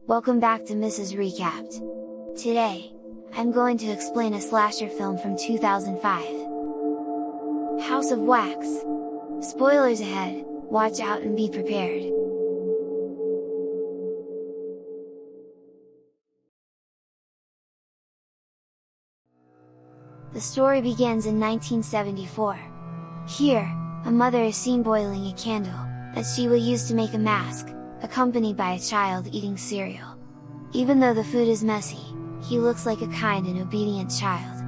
Welcome back to Mrs. Recapped. Today, I'm going to explain a slasher film from 2005. House of Wax. Spoilers ahead, watch out and be prepared. The story begins in 1974. Here, a mother is seen boiling a candle, that she will use to make a mask, accompanied by a child eating cereal. Even though the food is messy, he looks like a kind and obedient child.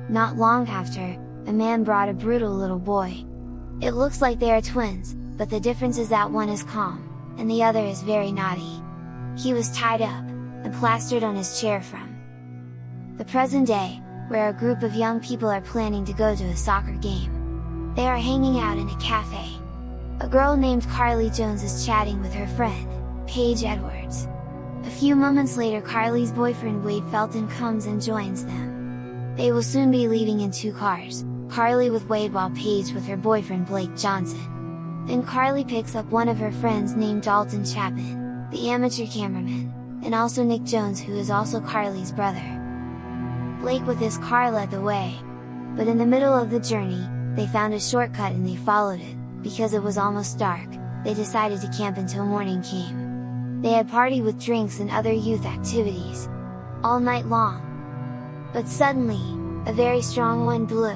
Not long after, a man brought a brutal little boy. It looks like they are twins, but the difference is that one is calm, and the other is very naughty. He was tied up, and plastered on his chair from the present day, where a group of young people are planning to go to a soccer game. They are hanging out in a cafe. A girl named Carly Jones is chatting with her friend, Paige Edwards. A few moments later, Carly's boyfriend Wade Felton comes and joins them. They will soon be leaving in two cars, Carly with Wade while Paige with her boyfriend Blake Johnson. Then Carly picks up one of her friends named Dalton Chapman, the amateur cameraman, and also Nick Jones, who is also Carly's brother. Blake with his car led the way. But in the middle of the journey, they found a shortcut and they followed it. Because it was almost dark, they decided to camp until morning came. They had party with drinks and other youth activities, all night long. But suddenly, a very strong wind blew,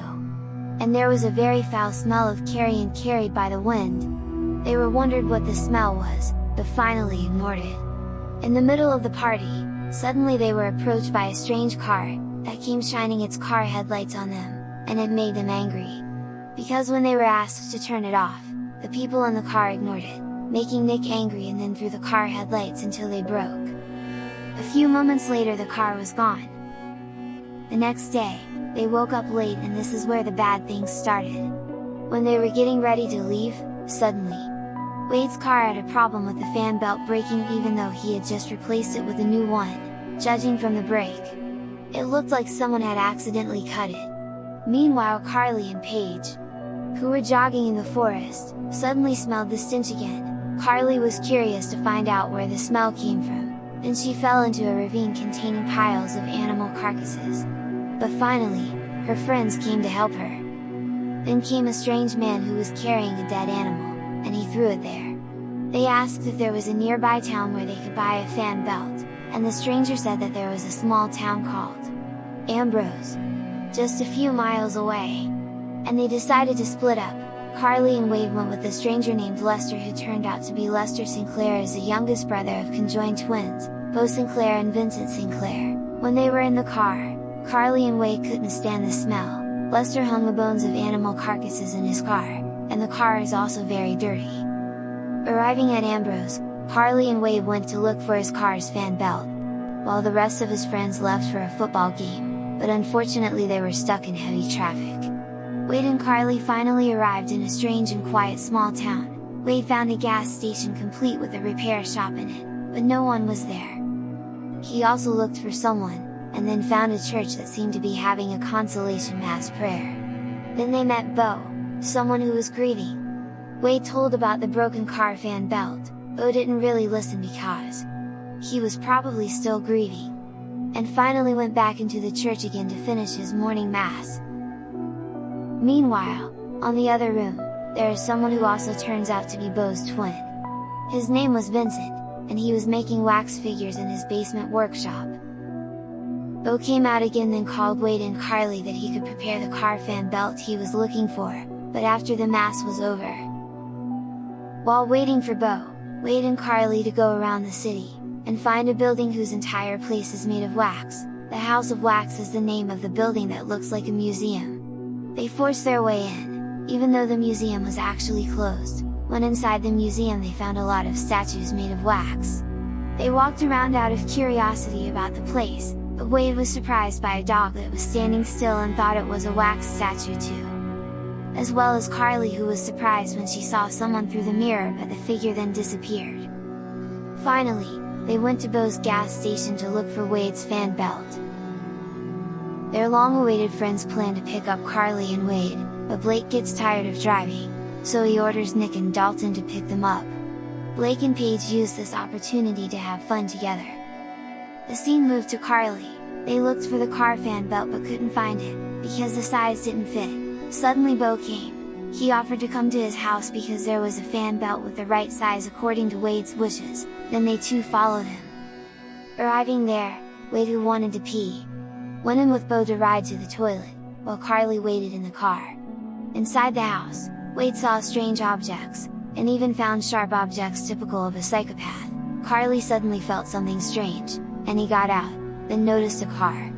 and there was a very foul smell of carrion carried by the wind. They were wondered what the smell was, but finally ignored it. In the middle of the party, suddenly they were approached by a strange car, that came shining its car headlights on them, and it made them angry. Because when they were asked to turn it off, the people in the car ignored it, making Nick angry and then threw the car headlights until they broke. A few moments later the car was gone. The next day, they woke up late and this is where the bad things started. When they were getting ready to leave, suddenly, Wade's car had a problem with the fan belt breaking even though he had just replaced it with a new one, judging from the break. It looked like someone had accidentally cut it. Meanwhile, Carly and Paige, who were jogging in the forest, suddenly smelled the stench again. Carly was curious to find out where the smell came from, then she fell into a ravine containing piles of animal carcasses. But finally, her friends came to help her. Then came a strange man who was carrying a dead animal, and he threw it there. They asked if there was a nearby town where they could buy a fan belt, and the stranger said that there was a small town called Ambrose, just a few miles away. And they decided to split up. Carly and Wade went with a stranger named Lester, who turned out to be Lester Sinclair, as the youngest brother of conjoined twins, Bo Sinclair and Vincent Sinclair. When they were in the car, Carly and Wade couldn't stand the smell. Lester hung the bones of animal carcasses in his car, and the car is also very dirty. Arriving at Ambrose, Carly and Wade went to look for his car's fan belt, while the rest of his friends left for a football game, but unfortunately they were stuck in heavy traffic. Wade and Carly finally arrived in a strange and quiet small town. Wade found a gas station complete with a repair shop in it, but no one was there. He also looked for someone, and then found a church that seemed to be having a consolation mass prayer. Then they met Bo, someone who was grieving. Wade told about the broken car fan belt. Bo didn't really listen because he was probably still grieving, and finally went back into the church again to finish his morning mass. Meanwhile, on the other room, there is someone who also turns out to be Bo's twin. His name was Vincent, and he was making wax figures in his basement workshop. Bo came out again, then called Wade and Carly that he could prepare the car fan belt he was looking for, but after the mass was over. While waiting for Bo, Wade and Carly to go around the city, and find a building whose entire place is made of wax. The House of Wax is the name of the building that looks like a museum. They forced their way in, even though the museum was actually closed. When inside the museum they found a lot of statues made of wax. They walked around out of curiosity about the place, but Wade was surprised by a dog that was standing still and thought it was a wax statue too. As well as Carly, who was surprised when she saw someone through the mirror, but the figure then disappeared. Finally, they went to Bo's gas station to look for Wade's fan belt. Their long-awaited friends plan to pick up Carly and Wade, but Blake gets tired of driving, so he orders Nick and Dalton to pick them up. Blake and Paige used this opportunity to have fun together. The scene moved to Carly. They looked for the car fan belt but couldn't find it, because the size didn't fit. Suddenly Beau came. He offered to come to his house because there was a fan belt with the right size according to Wade's wishes, then they too followed him. Arriving there, Wade, who wanted to pee, went in with Beau to ride to the toilet, while Carly waited in the car. Inside the house, Wade saw strange objects, and even found sharp objects typical of a psychopath. Carly suddenly felt something strange, and he got out, then noticed a car.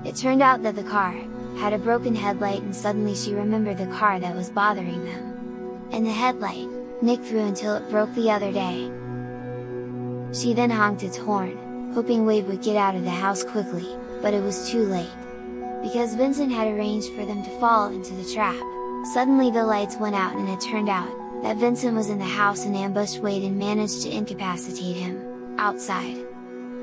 It turned out that the car had a broken headlight, and suddenly she remembered the car that was bothering them. And the headlight, Nick threw until it broke the other day. She then honked its horn, hoping Wade would get out of the house quickly, but it was too late. Because Vincent had arranged for them to fall into the trap. Suddenly the lights went out, and it turned out that Vincent was in the house and ambushed Wade and managed to incapacitate him outside.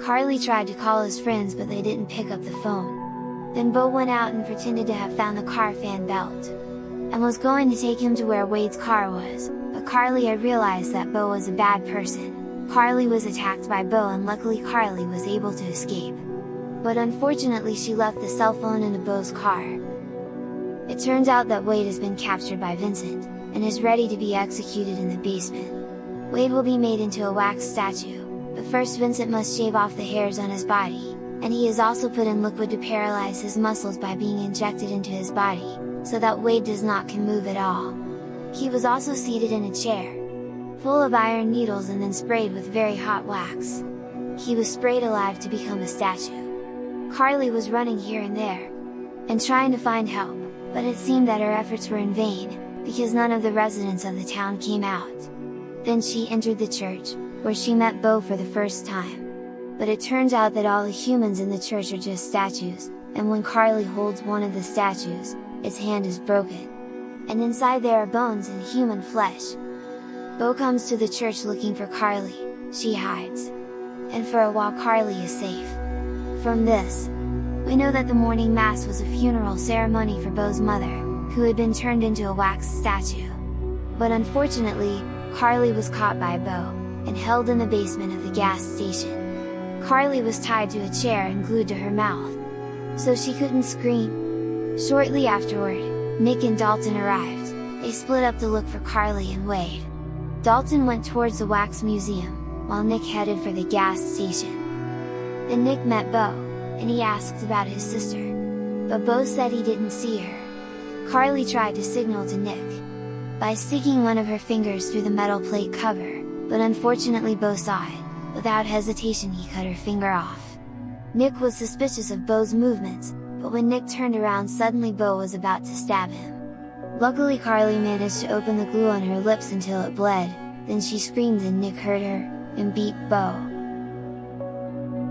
Carly tried to call his friends, but they didn't pick up the phone. Then Beau went out and pretended to have found the car fan belt, and was going to take him to where Wade's car was, but Carly had realized that Beau was a bad person. Carly was attacked by Beau, and luckily Carly was able to escape. But unfortunately she left the cell phone in Beau's car. It turns out that Wade has been captured by Vincent, and is ready to be executed in the basement. Wade will be made into a wax statue, but first Vincent must shave off the hairs on his body, and he is also put in liquid to paralyze his muscles by being injected into his body, so that Wade does not can move at all. He was also seated in a chair, full of iron needles, and then sprayed with very hot wax. He was sprayed alive to become a statue. Carly was running here and there, and trying to find help, but it seemed that her efforts were in vain, because none of the residents of the town came out. Then she entered the church, where she met Beau for the first time. But it turns out that all the humans in the church are just statues, and when Carly holds one of the statues, its hand is broken. And inside there are bones and human flesh. Beau comes to the church looking for Carly, she hides. And for a while Carly is safe. From this, we know that the morning mass was a funeral ceremony for Beau's mother, who had been turned into a wax statue. But unfortunately, Carly was caught by Beau, and held in the basement of the gas station. Carly was tied to a chair and glued to her mouth, so she couldn't scream. Shortly afterward, Nick and Dalton arrived. They split up to look for Carly and Wade. Dalton went towards the wax museum, while Nick headed for the gas station. Then Nick met Beau, and he asked about his sister, but Beau said he didn't see her. Carly tried to signal to Nick by sticking one of her fingers through the metal plate cover, but unfortunately Beau saw it. Without hesitation he cut her finger off. Nick was suspicious of Beau's movements, but when Nick turned around suddenly Beau was about to stab him. Luckily Carly managed to open the glue on her lips until it bled, then she screamed and Nick heard her, and beat Beau.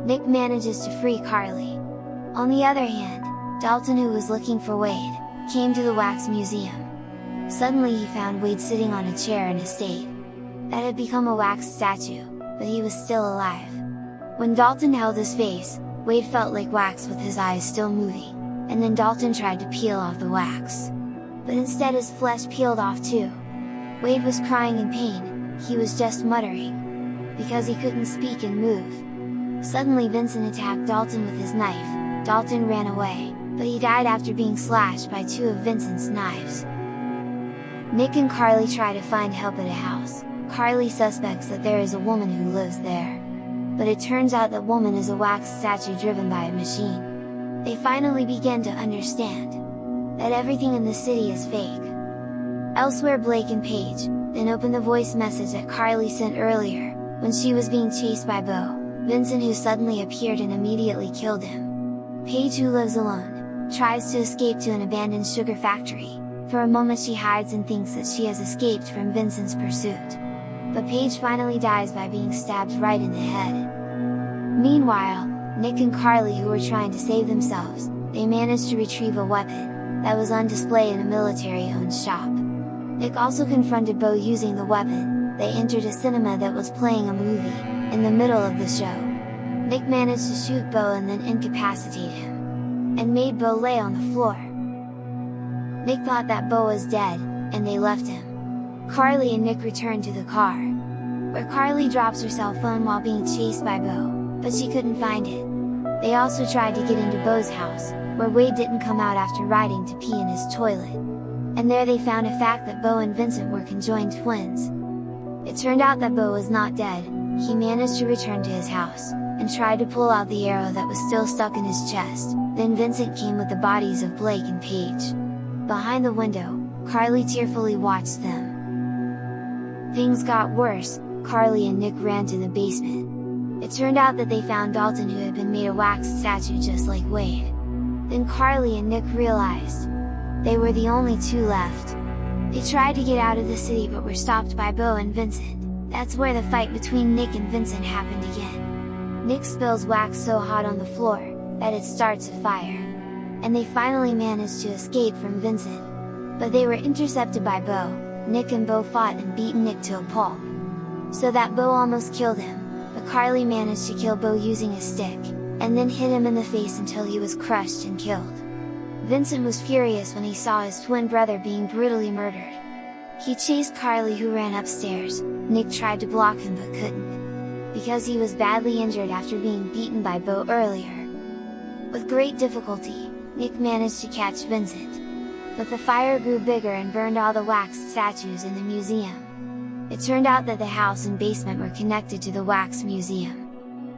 Nick manages to free Carly. On the other hand, Dalton, who was looking for Wade, came to the wax museum. Suddenly he found Wade sitting on a chair in a state that had become a wax statue, but he was still alive. When Dalton held his face, Wade felt like wax with his eyes still moving, and then Dalton tried to peel off the wax. But instead his flesh peeled off too. Wade was crying in pain, he was just muttering, because he couldn't speak and move. Suddenly Vincent attacked Dalton with his knife. Dalton ran away, but he died after being slashed by two of Vincent's knives. Nick and Carly try to find help at a house. Carly suspects that there is a woman who lives there, but it turns out that woman is a wax statue driven by a machine. They finally begin to understand that everything in the city is fake. Elsewhere, Blake and Paige then open the voice message that Carly sent earlier, when she was being chased by Beau, Vincent, who suddenly appeared and immediately killed him. Paige, who lives alone, tries to escape to an abandoned sugar factory. For a moment she hides and thinks that she has escaped from Vincent's pursuit. But Paige finally dies by being stabbed right in the head. Meanwhile, Nick and Carly, who were trying to save themselves, they managed to retrieve a weapon that was on display in a military-owned shop. Nick also confronted Beau using the weapon. They entered a cinema that was playing a movie in the middle of the show. Nick managed to shoot Beau and then incapacitate him, and made Beau lay on the floor. Nick thought that Beau was dead, and they left him. Carly and Nick returned to the car. where Carly drops her cell phone while being chased by Bo, but she couldn't find it. They also tried to get into Bo's house, where Wade didn't come out after riding to pee in his toilet. And there they found a fact that Bo and Vincent were conjoined twins. It turned out that Bo was not dead. He managed to return to his house, and tried to pull out the arrow that was still stuck in his chest. Then Vincent came with the bodies of Blake and Paige. Behind the window, Carly tearfully watched them. Things got worse. Carly and Nick ran to the basement. It turned out that they found Dalton, who had been made a wax statue just like Wade. Then Carly and Nick realized they were the only two left. They tried to get out of the city but were stopped by Bo and Vincent. That's where the fight between Nick and Vincent happened again. Nick spills wax so hot on the floor that it starts a fire. And they finally managed to escape from Vincent. But they were intercepted by Bo. Nick and Bo fought and beat Nick to a pulp, so that Bo almost killed him, but Carly managed to kill Bo using a stick, and then hit him in the face until he was crushed and killed. Vincent was furious when he saw his twin brother being brutally murdered. He chased Carly, who ran upstairs. Nick tried to block him but couldn't, because he was badly injured after being beaten by Bo earlier. With great difficulty, Nick managed to catch Vincent, but the fire grew bigger and burned all the wax statues in the museum. It turned out that the house and basement were connected to the wax museum.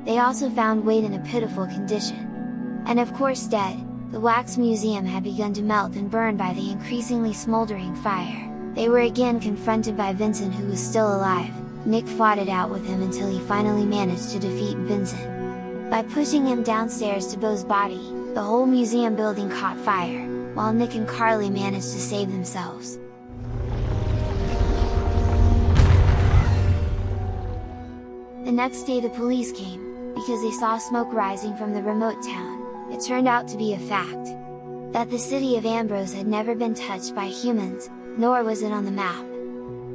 They also found Wade in a pitiful condition, and of course dead. The wax museum had begun to melt and burn by the increasingly smoldering fire. They were again confronted by Vincent, who was still alive. Nick fought it out with him until he finally managed to defeat Vincent. By pushing him downstairs to Bo's body, the whole museum building caught fire, while Nick and Carly managed to save themselves. The next day the police came, because they saw smoke rising from the remote town. It turned out to be a fact that the city of Ambrose had never been touched by humans, nor was it on the map.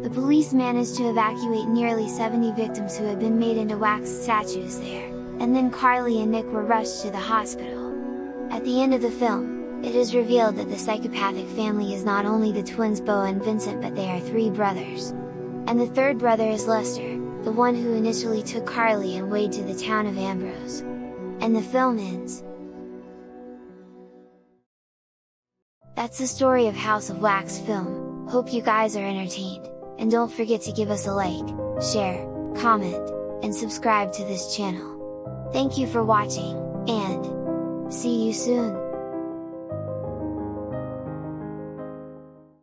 The police managed to evacuate nearly 70 victims who had been made into wax statues there, and then Carly and Nick were rushed to the hospital. At the end of the film, it is revealed that the psychopathic family is not only the twins Bo and Vincent, but they are three brothers. And the third brother is Lester, the one who initially took Carly and Wade to the town of Ambrose. And the film ends. That's the story of House of Wax film. Hope you guys are entertained, and don't forget to give us a like, share, comment, and subscribe to this channel. Thank you for watching, and see you soon!